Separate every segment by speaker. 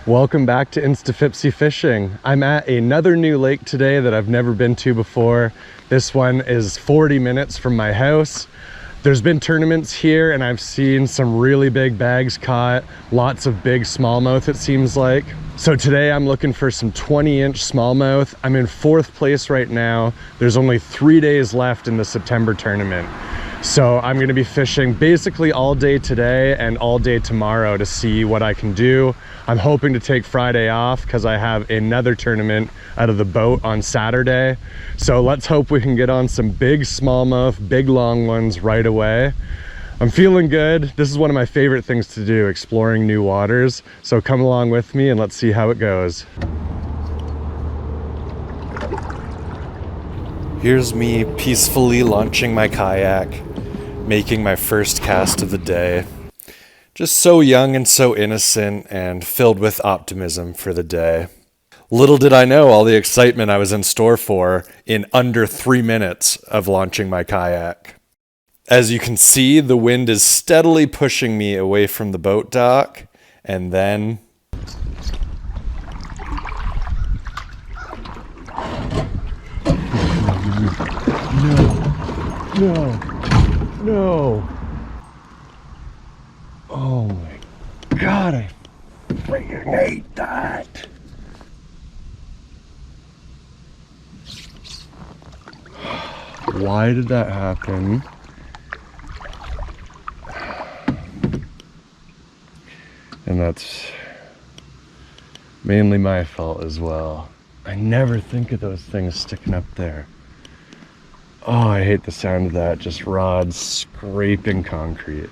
Speaker 1: Welcome back to InstaPhippsyFishing. I'm at another new lake today that I've never been to before. This one is 40 minutes from my house. There's been tournaments here and I've seen some really big bags caught, lots of big smallmouth it seems like. So today I'm looking for some 20-inch smallmouth. I'm in 4th place right now. There's only 3 days left in the September tournament. So I'm gonna be fishing basically all day today and all day tomorrow to see what I can do. I'm hoping to take Friday off because I have another tournament out of the boat on Saturday. So let's hope we can get on some big smallmouth, big long ones right away. I'm feeling good. This is one of my favorite things to do, exploring new waters. So come along with me and let's see how it goes. Here's me peacefully launching my kayak, making my first cast of the day. Just so young and so innocent and filled with optimism for the day. Little did I know all the excitement I was in store for in under 3 minutes of launching my kayak. As you can see, the wind is steadily pushing me away from the boat dock, and then No. Oh my God, I freaking hate that. Why did that happen? And that's mainly my fault as well. I never think of those things sticking up there. Oh, I hate the sound of that, just rods scraping concrete.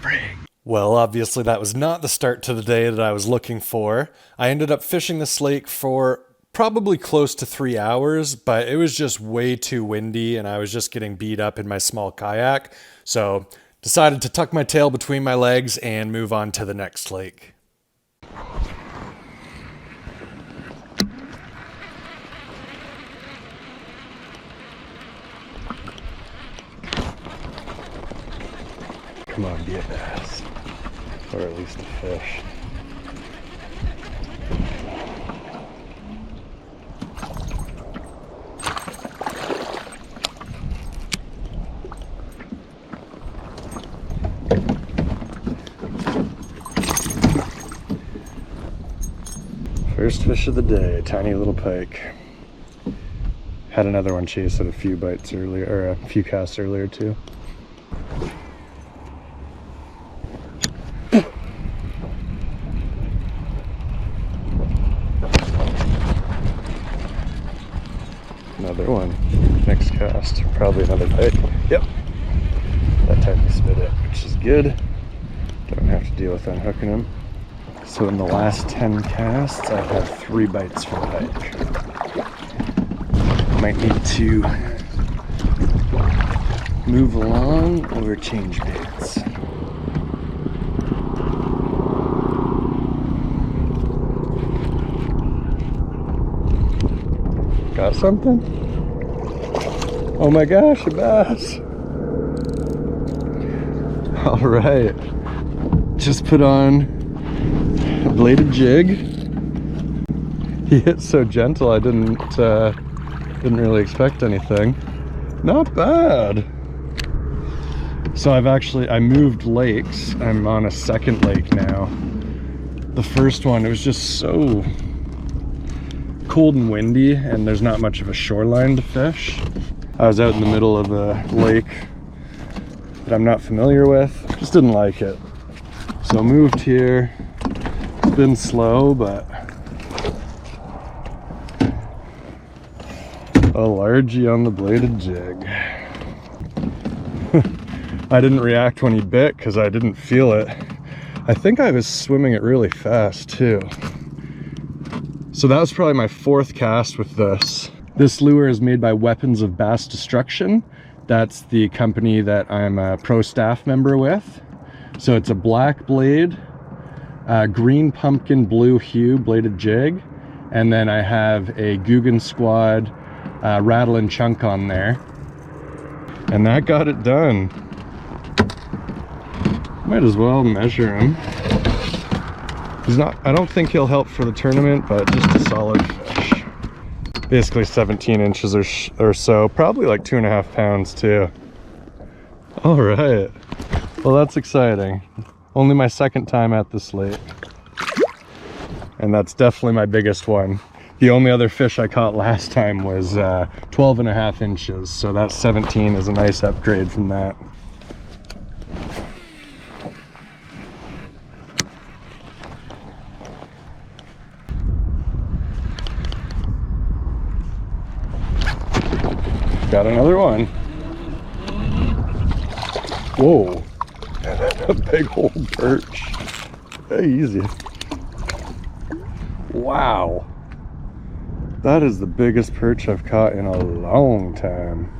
Speaker 1: Frig. Well, obviously that was not the start to the day that I was looking for. I ended up fishing this lake for probably close to 3 hours, but it was just way too windy and I was just getting beat up in my small kayak. So decided to tuck my tail between my legs and move on to the next lake. Come on, be a bass, or at least a fish. First fish of the day, tiny little pike. Had another one chase at a few bites earlier, or a few casts earlier too. Another one. Next cast, probably another pike. Yep. That time he spit it, which is good. Don't have to deal with unhooking him. So in the last 10 casts, I've had 3 bites from pike. Might need to move along or change baits. Got something? Oh my gosh, a bass. All right, just put on a bladed jig. He hit so gentle, I didn't really expect anything. Not bad. So I moved lakes. I'm on a second lake now. The first one, it was just so cold and windy and there's not much of a shoreline to fish. I was out in the middle of a lake that I'm not familiar with. Just didn't like it. So I moved here. It's been slow, but a largie on the bladed jig. I didn't react when he bit because I didn't feel it. I think I was swimming it really fast too. So that was probably my 4th cast with this. This lure is made by Weapons of Bass Destruction. That's the company that I'm a pro staff member with. So it's a black blade, green pumpkin blue hue bladed jig, and then I have a Guggen Squad rattle and chunk on there. And that got it done. Might as well measure him. He's not, I don't think he'll help for the tournament, but just a solid fish. Basically 17 inches or so, probably like 2.5 pounds too. All right, well that's exciting. Only my second time at this lake. And that's definitely my biggest one. The only other fish I caught last time was 12.5 inches. So that 17 is a nice upgrade from that. Got another one. Whoa, a big old perch. Very easy. Wow, that is the biggest perch I've caught in a long time.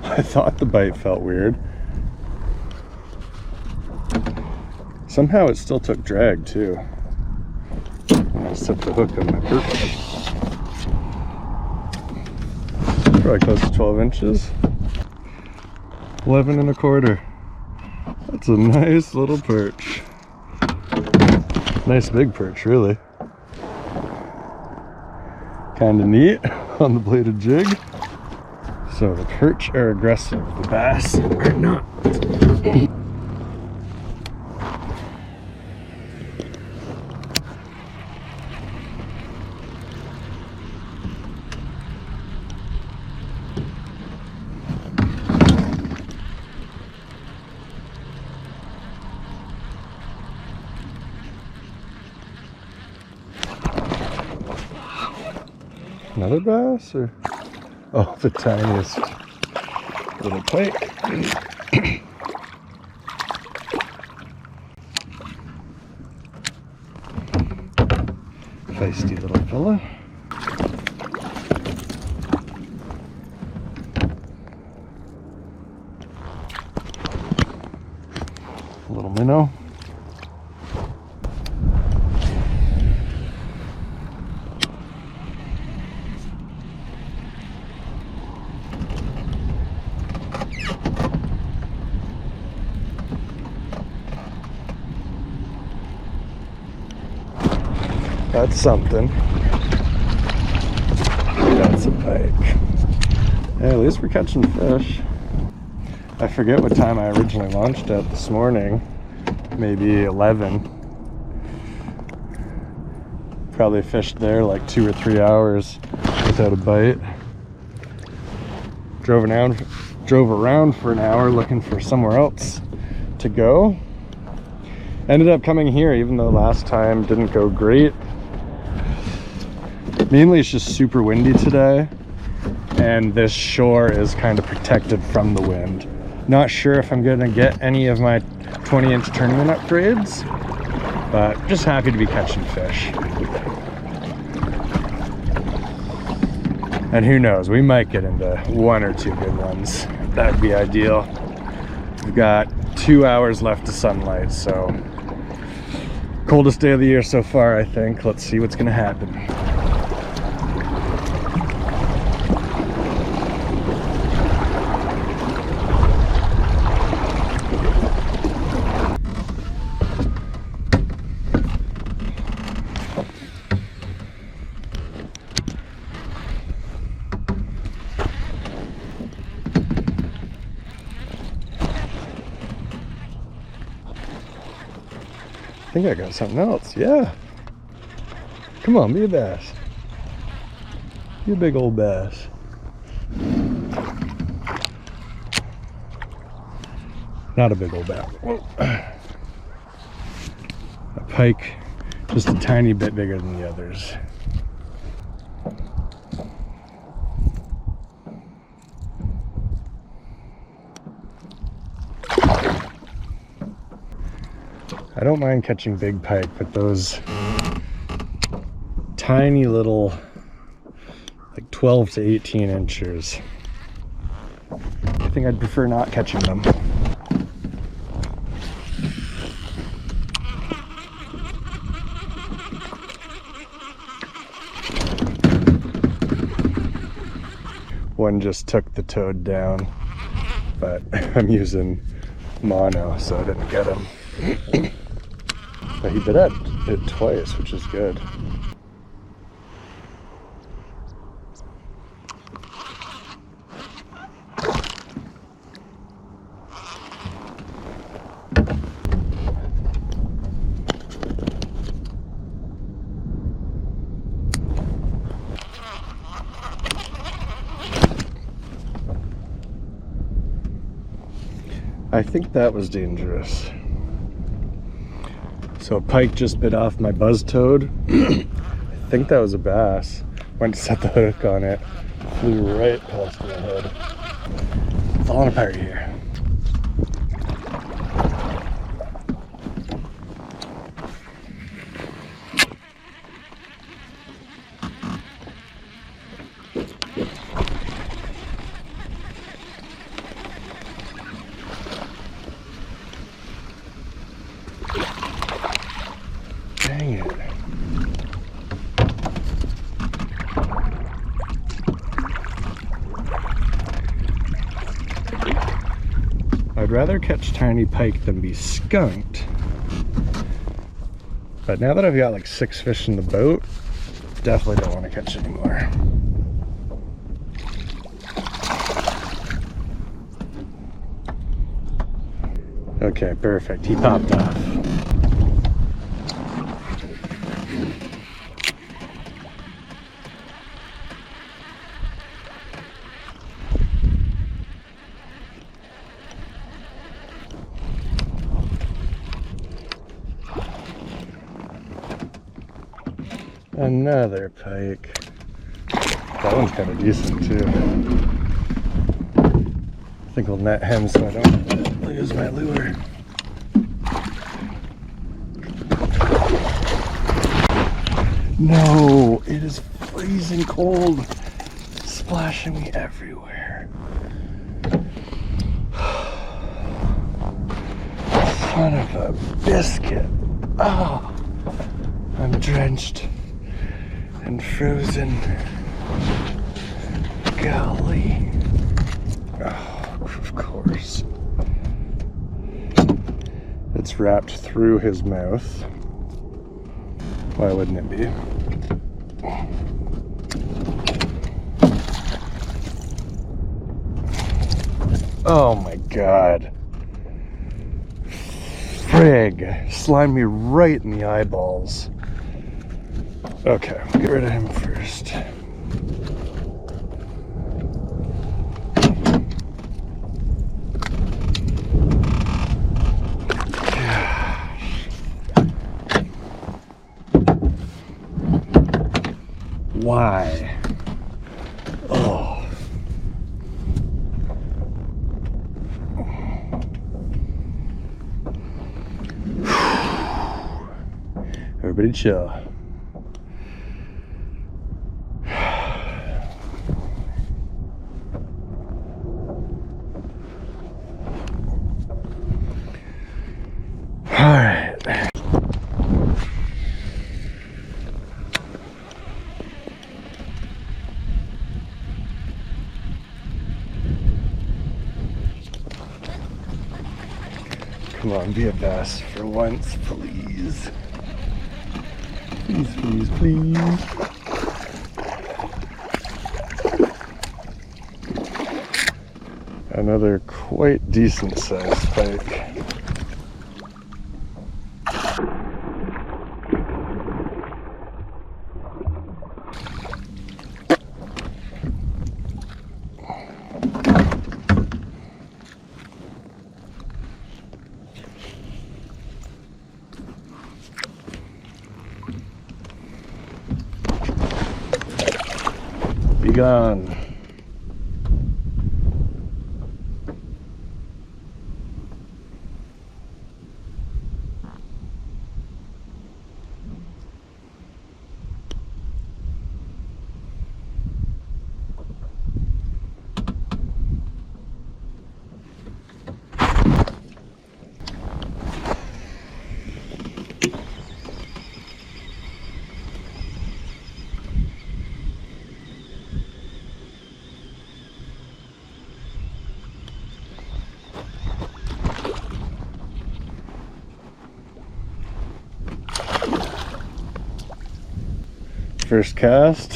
Speaker 1: I thought the bite felt weird. Somehow it still took drag too. I set the hook on my perch. Probably close to 12 inches. 11.25. That's a nice little perch. Nice big perch, really. Kind of neat on the bladed jig. So the perch are aggressive, the bass are not. Another bass, or oh, the tiniest little pike. Feisty little fella. A little minnow. That's something. That's a pike. Hey, at least we're catching fish. I forget what time I originally launched at this morning. Maybe 11. Probably fished there like 2 or 3 hours without a bite. Drove around for an hour looking for somewhere else to go. Ended up coming here even though last time didn't go great. Mainly it's just super windy today, and this shore is kind of protected from the wind. Not sure if I'm gonna get any of my 20-inch tournament upgrades, but just happy to be catching fish. And who knows, we might get into 1 or 2 good ones. That would be ideal. We've got 2 hours left of sunlight, so coldest day of the year so far, I think. Let's see what's gonna happen. I think I got something else. Yeah. Come on, be a bass. Be a big old bass. Not a big old bass. Whoa. A pike, just a tiny bit bigger than the others. I don't mind catching big pike, but those tiny little, like 12 to 18 inches, I think I'd prefer not catching them. One just took the toad down, but I'm using mono, so I didn't get him. But he bit at it twice, which is good. I think that was dangerous. So a pike just bit off my buzz toad. I think that was a bass. Went to set the hook on it. Flew right past my head. Falling apart here. Dang it. I'd rather catch tiny pike than be skunked. But now that I've got like 6 fish in the boat, definitely don't want to catch any more. Okay, perfect. He popped off. Another pike. That one's kind of decent too. I think we'll net him so I don't lose my lure. No, it is freezing cold, splashing me everywhere. Son of a biscuit. Oh, I'm drenched and frozen. Golly. Oh, of course. It's wrapped through his mouth. Why wouldn't it be? Oh my god. Frig. Slimed me right in the eyeballs. Okay, we'll get rid of him first. Why? Oh. Everybody chill. All right. Come on, be a bass for once, please. Please, please, please. Another quite decent sized pike. Be gone. first cast.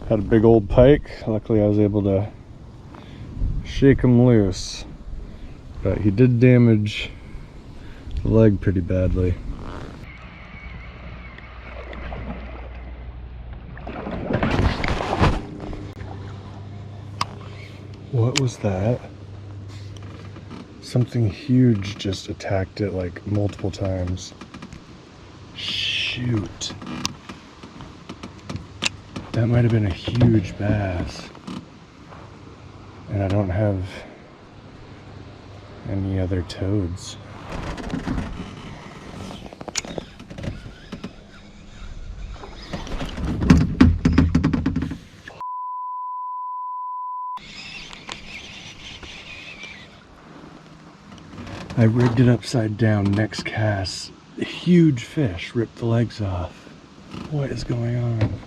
Speaker 1: Had a big old pike. Luckily I was able to shake him loose. But he did damage the leg pretty badly. What was that? Something huge just attacked it like multiple times. Shoot. That might have been a huge bass. And I don't have any other toads. I rigged it upside down. Next cast, a huge fish ripped the legs off. What is going on?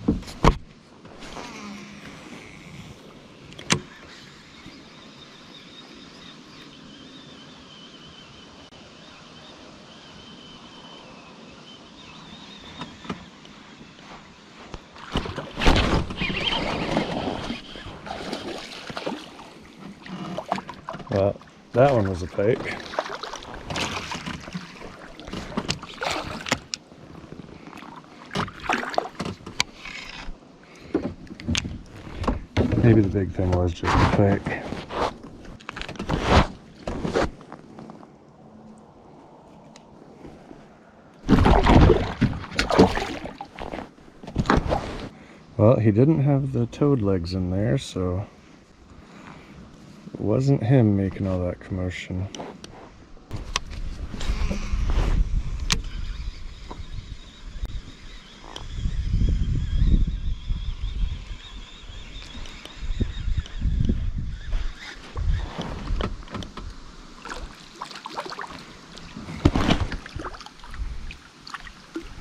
Speaker 1: Well, that one was a pike. Maybe the big thing was just a pike. Well, he didn't have the toad legs in there, so it wasn't him making all that commotion.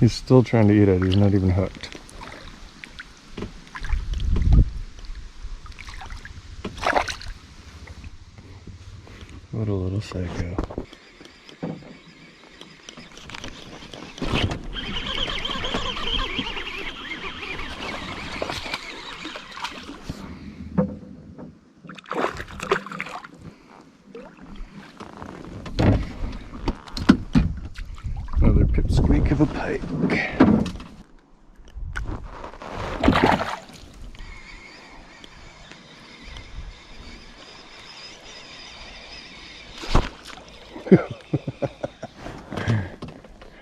Speaker 1: He's still trying to eat it. He's not even hooked. What a little psycho. Another pipsqueak of a pike.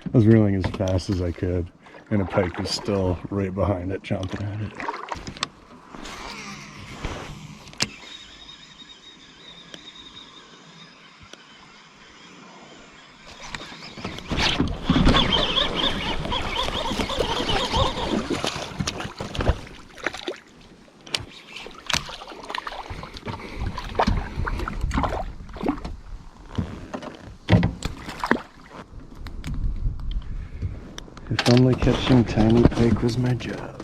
Speaker 1: I was reeling as fast as I could, and a pike was still right behind it, chomping at it. If only catching tiny pike was my job.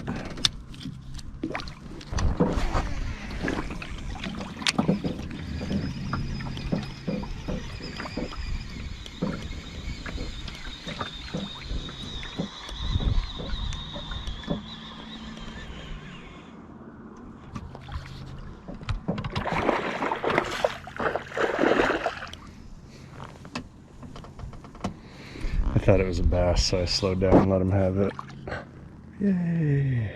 Speaker 1: I thought it was a bass, so I slowed down and let him have it. Yay!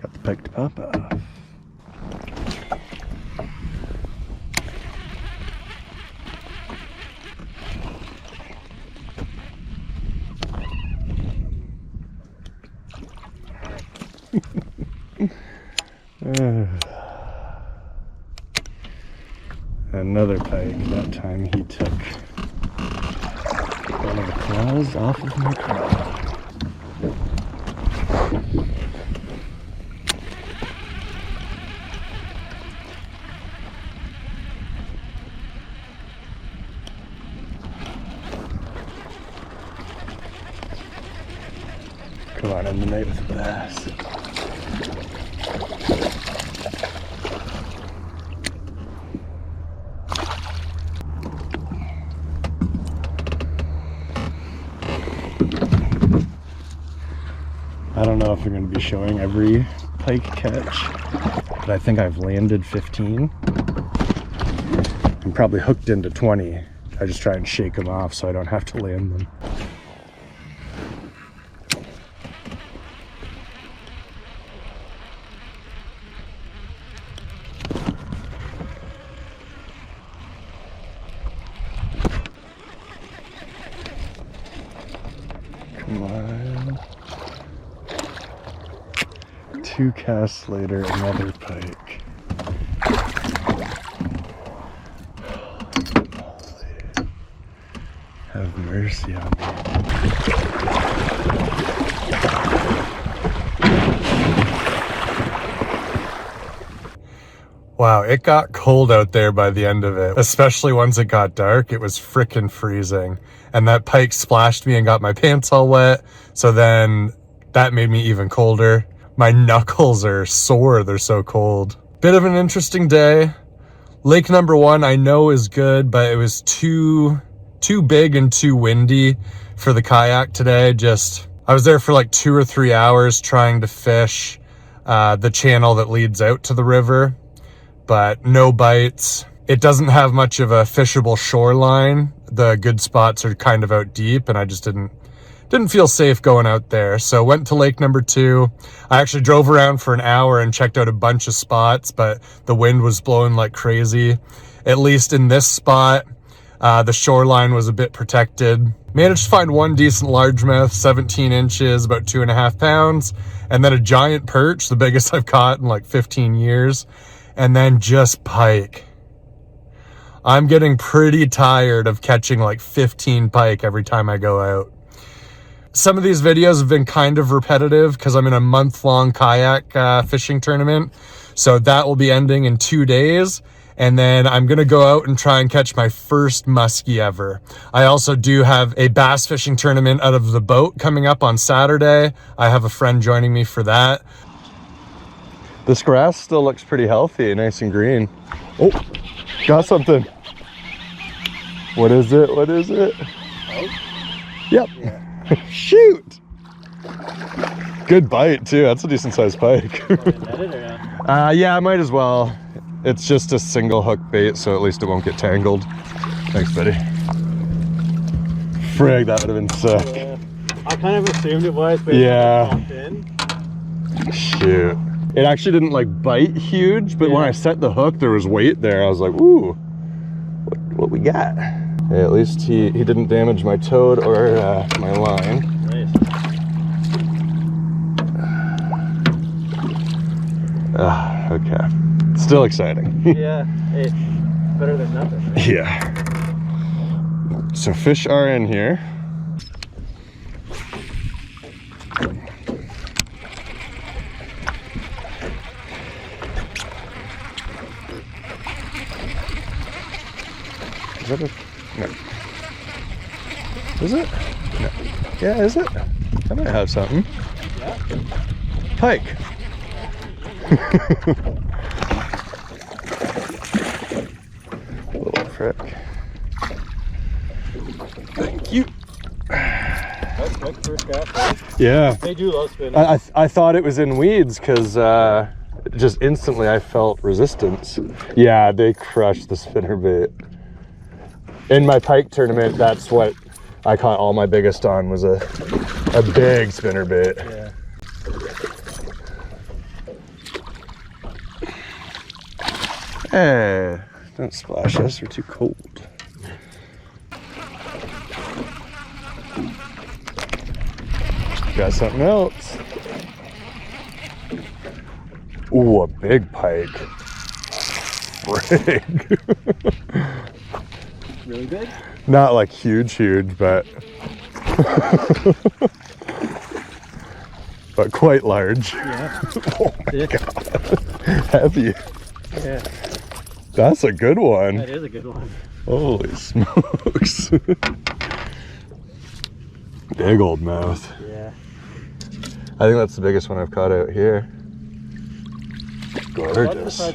Speaker 1: Got the pike to pop off. Another pike. That time he took one of the claws off of my craw. Come on, in the night with a bass. I don't know know if I'm going to be showing every pike catch, but I think I've landed 15. I'm probably hooked into 20. I just try and shake them off so I don't have to land them. Come on. 2 casts later, another pike. Holy. Have mercy on me. Wow, it got cold out there by the end of it, especially once it got dark. It was frickin' freezing. And that pike splashed me and got my pants all wet. So then that made me even colder. My knuckles are sore, they're so cold. Bit of an interesting day. Lake number 1 I know is good, but it was too big and too windy for the kayak today. I was there for like 2 or 3 hours trying to fish the channel that leads out to the river, but no bites. It doesn't have much of a fishable shoreline. The good spots are kind of out deep, and I just didn't feel safe going out there. So went to lake number 2. I actually drove around for an hour and checked out a bunch of spots, but the wind was blowing like crazy. At least in this spot, the shoreline was a bit protected. Managed to find one decent largemouth, 17 inches, about 2.5 pounds, and then a giant perch, the biggest I've caught in like 15 years, and then just pike. I'm getting pretty tired of catching like 15 pike every time I go out. Some of these videos have been kind of repetitive because I'm in a month-long kayak fishing tournament. So that will be ending in 2 days. And then I'm going to go out and try and catch my first muskie ever. I also do have a bass fishing tournament out of the boat coming up on Saturday. I have a friend joining me for that. This grass still looks pretty healthy, nice and green. Oh, got something. What is it? What is it? Oh. Yep. Yeah. Shoot! Good bite too. That's a decent sized pike. Yeah, I might as well. It's just a single hook bait, so at least it won't get tangled. Thanks, buddy. Frig, that would have been sick.
Speaker 2: Yeah. I kind of assumed it was, but
Speaker 1: yeah. Shoot. It actually didn't like bite huge, but when I set the hook, there was weight there. I was like, ooh, what we got? Hey, at least he didn't damage my toad or my line.
Speaker 2: Nice.
Speaker 1: Okay. Still exciting.
Speaker 2: Yeah, it's better than nothing. Right?
Speaker 1: Yeah. So fish are in here. Is that a... No. Is it? No. Yeah, is it? I might have something.
Speaker 2: Yeah.
Speaker 1: Pike. Little frick. Thank you.
Speaker 2: That's quick first cast, right?
Speaker 1: Yeah.
Speaker 2: They do love spinning.
Speaker 1: I thought it was in weeds because just instantly I felt resistance. Yeah, they crushed the spinnerbait. In my pike tournament, that's what I caught all my biggest on, was a big spinnerbait.
Speaker 2: Yeah.
Speaker 1: Hey, don't splash us, we're too cold. Got something else. Ooh, a big pike. Frig.
Speaker 2: Really big?
Speaker 1: Not like huge, but but quite large.
Speaker 2: Yeah.
Speaker 1: Oh my god. Heavy.
Speaker 2: Yeah.
Speaker 1: That's a good one.
Speaker 2: That is a good one.
Speaker 1: Holy smokes. Big old mouth.
Speaker 2: Yeah.
Speaker 1: I think that's the biggest one I've caught out here. Gorgeous.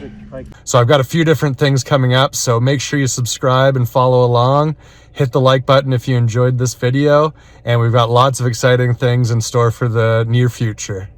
Speaker 1: So I've got a few different things coming up, so make sure you subscribe and follow along. Hit the like button if you enjoyed this video, and we've got lots of exciting things in store for the near future.